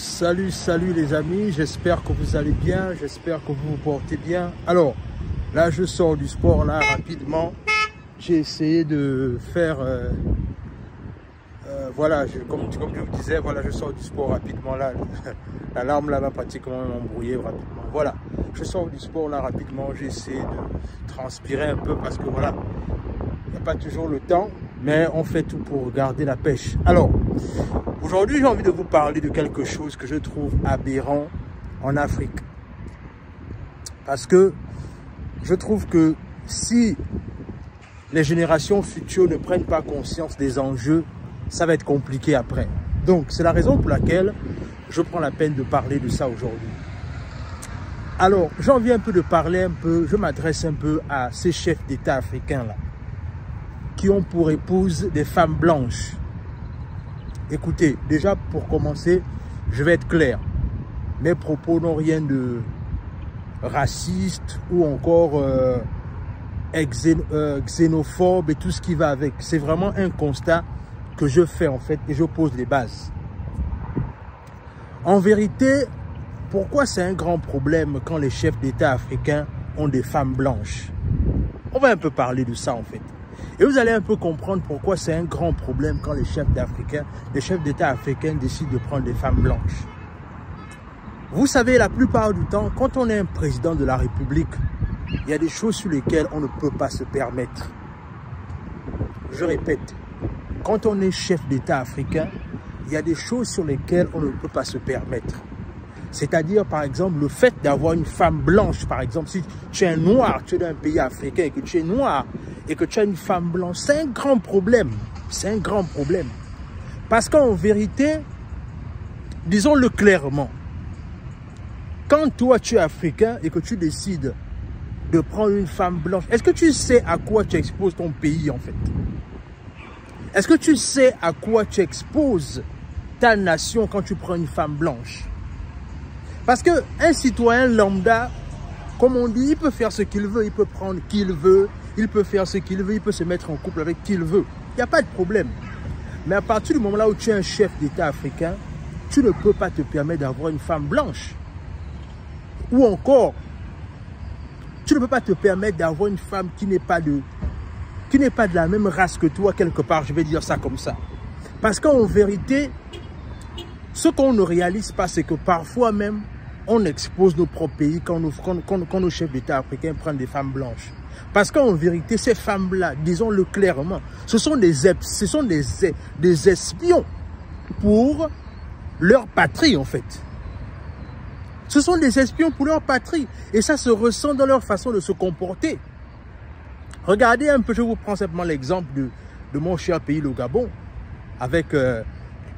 Salut les amis, j'espère que vous allez bien, j'espère que vous vous portez bien. Alors, là je sors du sport là rapidement. J'ai essayé de faire, voilà, comme je vous disais, voilà, je sors du sport rapidement là. L'alarme là va pratiquement m'embrouiller rapidement. Voilà, je sors du sport là rapidement, j'ai essayé de transpirer un peu parce que voilà, il n'y a pas toujours le temps, mais on fait tout pour garder la pêche. Alors, aujourd'hui, j'ai envie de vous parler de quelque chose que je trouve aberrant en Afrique. Parce que je trouve que si les générations futures ne prennent pas conscience des enjeux, ça va être compliqué après. Donc, c'est la raison pour laquelle je prends la peine de parler de ça aujourd'hui. Alors, j'ai envie un peu de parler un peu, je m'adresse un peu à ces chefs d'État africains là, qui ont pour épouse des femmes blanches. Écoutez, déjà pour commencer, je vais être clair. Mes propos n'ont rien de raciste ou encore xénophobe et tout ce qui va avec. C'est vraiment un constat que je fais en fait et je pose les bases. En vérité, pourquoi c'est un grand problème quand les chefs d'État africains ont des femmes blanches? On va un peu parler de ça en fait. Et vous allez un peu comprendre pourquoi c'est un grand problème quand les chefs d'État africains décident de prendre des femmes blanches. Vous savez, la plupart du temps, quand on est un président de la République, il y a des choses sur lesquelles on ne peut pas se permettre. Je répète, quand on est chef d'État africain, il y a des choses sur lesquelles on ne peut pas se permettre. C'est-à-dire, par exemple, le fait d'avoir une femme blanche, par exemple, si tu es un noir, tu es dans un pays africain et que tu es noir et que tu as une femme blanche, c'est un grand problème. C'est un grand problème. Parce qu'en vérité, disons-le clairement, quand toi tu es africain et que tu décides de prendre une femme blanche, est-ce que tu sais à quoi tu exposes ton pays en fait? Est-ce que tu sais à quoi tu exposes ta nation quand tu prends une femme blanche? Parce qu'un citoyen lambda, comme on dit, il peut faire ce qu'il veut, il peut prendre qui il veut, il peut faire ce qu'il veut, il peut se mettre en couple avec qui il veut. Il n'y a pas de problème. Mais à partir du moment là où tu es un chef d'État africain, tu ne peux pas te permettre d'avoir une femme blanche. Ou encore, tu ne peux pas te permettre d'avoir une femme qui n'est pas de la même race que toi quelque part, je vais dire ça comme ça. Parce qu'en vérité, ce qu'on ne réalise pas, c'est que parfois même, on expose nos propres pays quand nos chefs d'État africains prennent des femmes blanches. Parce qu'en vérité, ces femmes-là, disons-le clairement, ce sont des espions pour leur patrie, en fait. Ce sont des espions pour leur patrie. Et ça se ressent dans leur façon de se comporter. Regardez un peu, je vous prends simplement l'exemple de mon cher pays, le Gabon, avec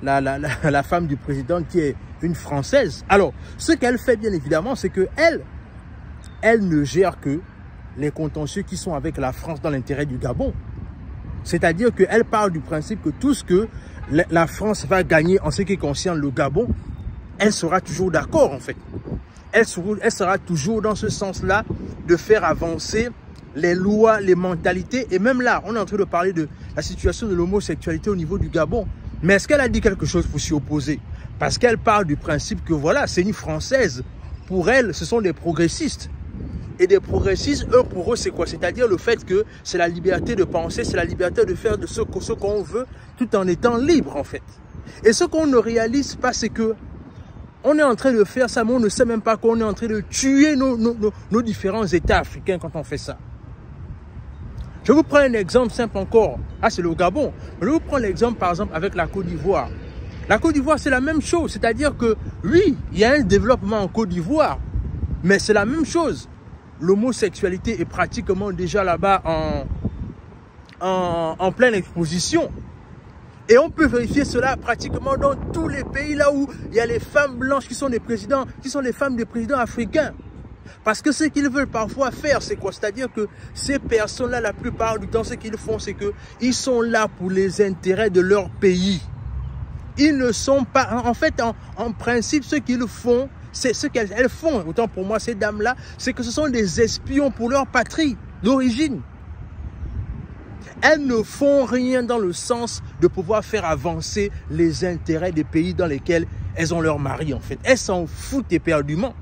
la femme du président qui est une Française. Alors, ce qu'elle fait bien évidemment, c'est qu'elle ne gère que les contentieux qui sont avec la France dans l'intérêt du Gabon. C'est-à-dire qu'elle parle du principe que tout ce que la France va gagner en ce qui concerne le Gabon, elle sera toujours d'accord en fait. Elle sera toujours dans ce sens-là de faire avancer les lois, les mentalités. Et même là, on est en train de parler de la situation de l'homosexualité au niveau du Gabon. Mais est-ce qu'elle a dit quelque chose pour s'y opposer? Parce qu'elle parle du principe que voilà, c'est une Française. Pour elle, ce sont des progressistes. Et des progressistes, eux, pour eux, c'est quoi? C'est-à-dire le fait que c'est la liberté de penser, c'est la liberté de faire de ce qu'on veut, tout en étant libre, en fait. Et ce qu'on ne réalise pas, c'est que on est en train de faire ça, mais on ne sait même pas qu'on est en train de tuer nos différents États africains quand on fait ça. Je vous prends un exemple simple encore. Ah, c'est le Gabon. Je vous prends l'exemple, par exemple, avec la Côte d'Ivoire. La Côte d'Ivoire, c'est la même chose. C'est-à-dire que, oui, il y a un développement en Côte d'Ivoire, mais c'est la même chose. L'homosexualité est pratiquement déjà là-bas en pleine exposition. Et on peut vérifier cela pratiquement dans tous les pays là où il y a les femmes blanches qui sont des présidents, qui sont les femmes des présidents africains. Parce que ce qu'ils veulent parfois faire, c'est quoi? C'est-à-dire que ces personnes-là, la plupart du temps, ce qu'ils font, c'est qu'ils sont là pour les intérêts de leur pays. Ils ne sont pas... En fait, en principe, ce qu'ils font, c'est ce qu'elles font. Autant pour moi, ces dames-là, c'est que ce sont des espions pour leur patrie d'origine. Elles ne font rien dans le sens de pouvoir faire avancer les intérêts des pays dans lesquels elles ont leur mari en fait. Elles s'en foutent éperdument.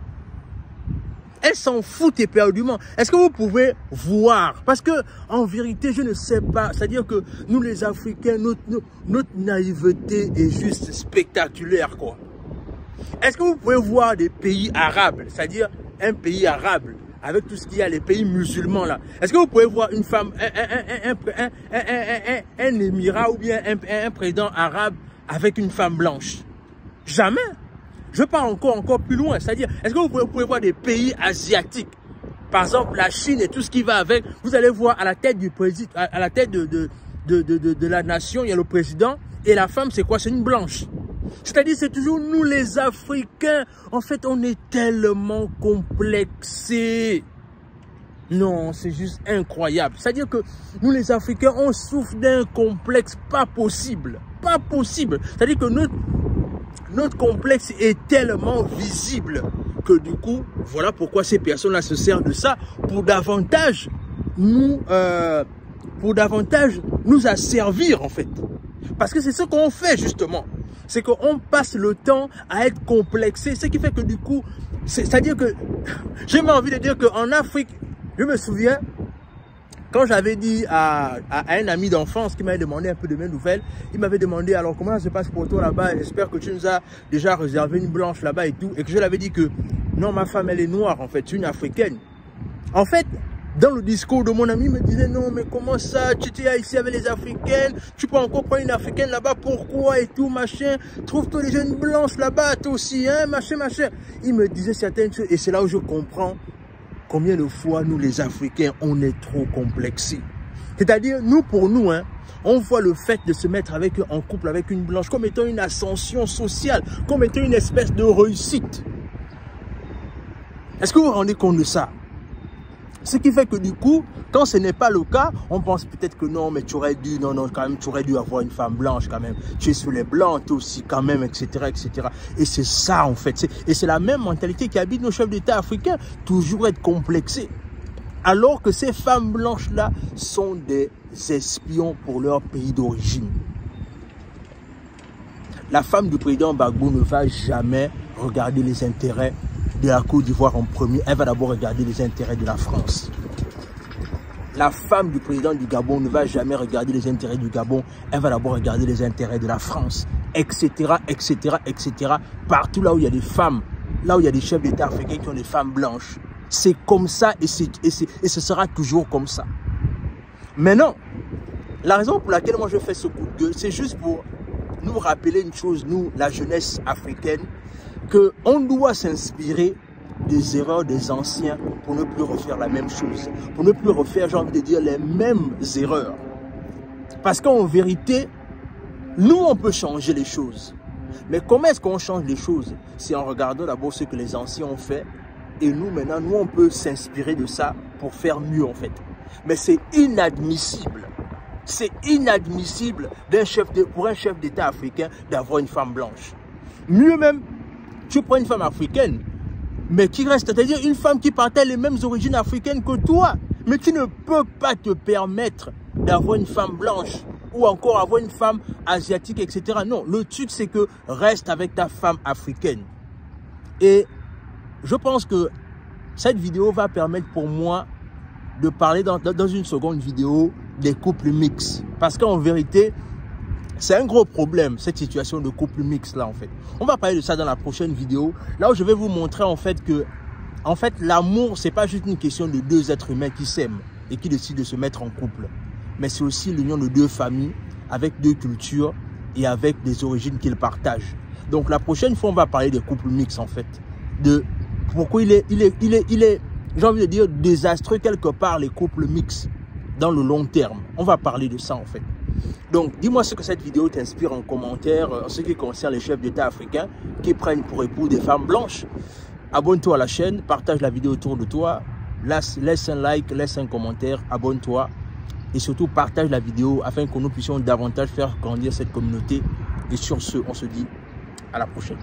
Elles s'en foutent éperdument. Est-ce que vous pouvez voir? Parce que, en vérité, je ne sais pas. C'est-à-dire que nous, les Africains, notre naïveté est juste spectaculaire, quoi. Est-ce que vous pouvez voir des pays arabes, c'est-à-dire un pays arabe, avec tout ce qu'il y a, les pays musulmans, là. Est-ce que vous pouvez voir une femme, un émirat ou bien un président arabe avec une femme blanche? Jamais. Je pars encore plus loin, c'est-à-dire, est-ce que vous pouvez voir des pays asiatiques, par exemple la Chine et tout ce qui va avec, vous allez voir à la tête du président, à la tête de la nation, il y a le président, et la femme, c'est quoi? C'est une blanche. C'est-à-dire, c'est toujours nous les Africains, en fait, on est tellement complexés. Non, c'est juste incroyable. C'est-à-dire que nous les Africains, on souffre d'un complexe pas possible. Pas possible. C'est-à-dire que notre complexe est tellement visible que du coup, voilà pourquoi ces personnes-là se servent de ça pour davantage nous asservir en fait. Parce que c'est ce qu'on fait justement. C'est qu'on passe le temps à être complexé. Ce qui fait que du coup, c'est-à-dire que j'ai même envie de dire qu'en Afrique, je me souviens, quand j'avais dit à un ami d'enfance qui m'avait demandé un peu de mes nouvelles, il m'avait demandé alors comment ça se passe pour toi là-bas, j'espère que tu nous as déjà réservé une blanche là-bas et tout, et que je l'avais dit que non, ma femme elle est noire en fait, c'est une africaine. En fait, dans le discours de mon ami, il me disait non mais comment ça, tu étais ici avec les africaines, tu peux encore prendre une africaine là-bas, pourquoi et tout machin, trouve-toi des jeunes blanches là-bas, toi aussi, hein, machin. Il me disait certaines choses et c'est là où je comprends combien de fois, nous, les Africains, on est trop complexés. C'est-à-dire, nous, pour nous, hein, on voit le fait de se mettre en couple avec une blanche comme étant une ascension sociale, comme étant une espèce de réussite. Est-ce que vous vous rendez compte de ça? Ce qui fait que du coup, quand ce n'est pas le cas, on pense peut-être que non, mais tu aurais dû, non, quand même, tu aurais dû avoir une femme blanche quand même. Tu es sur les blancs, toi aussi quand même, etc., etc. Et c'est ça en fait. Et c'est la même mentalité qui habite nos chefs d'État africains, toujours être complexés. Alors que ces femmes blanches-là sont des espions pour leur pays d'origine. La femme du président Gbagbo ne va jamais regarder les intérêts de la Côte d'Ivoire en premier, elle va d'abord regarder les intérêts de la France. La femme du président du Gabon ne va jamais regarder les intérêts du Gabon, elle va d'abord regarder les intérêts de la France, etc., etc., etc. Partout là où il y a des femmes, là où il y a des chefs d'État africains qui ont des femmes blanches. C'est comme ça et ce sera toujours comme ça. Maintenant, la raison pour laquelle moi je fais ce coup de gueule, c'est juste pour nous rappeler une chose, nous, la jeunesse africaine, qu'on doit s'inspirer des erreurs des anciens pour ne plus refaire la même chose. Pour ne plus refaire, j'ai envie de dire, les mêmes erreurs. Parce qu'en vérité, nous, on peut changer les choses. Mais comment est-ce qu'on change les choses? C'est en regardant d'abord ce que les anciens ont fait. Et nous, maintenant, nous, on peut s'inspirer de ça pour faire mieux, en fait. Mais c'est inadmissible. C'est inadmissible pour un chef d'État africain d'avoir une femme blanche. Mieux même, tu prends une femme africaine, mais qui reste, c'est-à-dire une femme qui partage les mêmes origines africaines que toi, mais qui ne peut pas te permettre d'avoir une femme blanche ou encore avoir une femme asiatique, etc. Non, le truc c'est que reste avec ta femme africaine. Et je pense que cette vidéo va permettre pour moi de parler dans une seconde vidéo des couples mixtes. Parce qu'en vérité, c'est un gros problème, cette situation de couple mixte là en fait. On va parler de ça dans la prochaine vidéo. Là où je vais vous montrer en fait que l'amour, c'est pas juste une question de deux êtres humains qui s'aiment et qui décident de se mettre en couple. Mais c'est aussi l'union de deux familles avec deux cultures et avec des origines qu'ils partagent. Donc la prochaine fois, on va parler des couples mixtes en fait. De pourquoi il est j'ai envie de dire, désastreux quelque part les couples mixtes dans le long terme. On va parler de ça en fait. Donc, dis-moi ce que cette vidéo t'inspire en commentaire en ce qui concerne les chefs d'État africains qui prennent pour époux des femmes blanches. Abonne-toi à la chaîne, partage la vidéo autour de toi, laisse un like, laisse un commentaire, abonne-toi et surtout partage la vidéo afin que nous puissions davantage faire grandir cette communauté. Et sur ce, on se dit à la prochaine.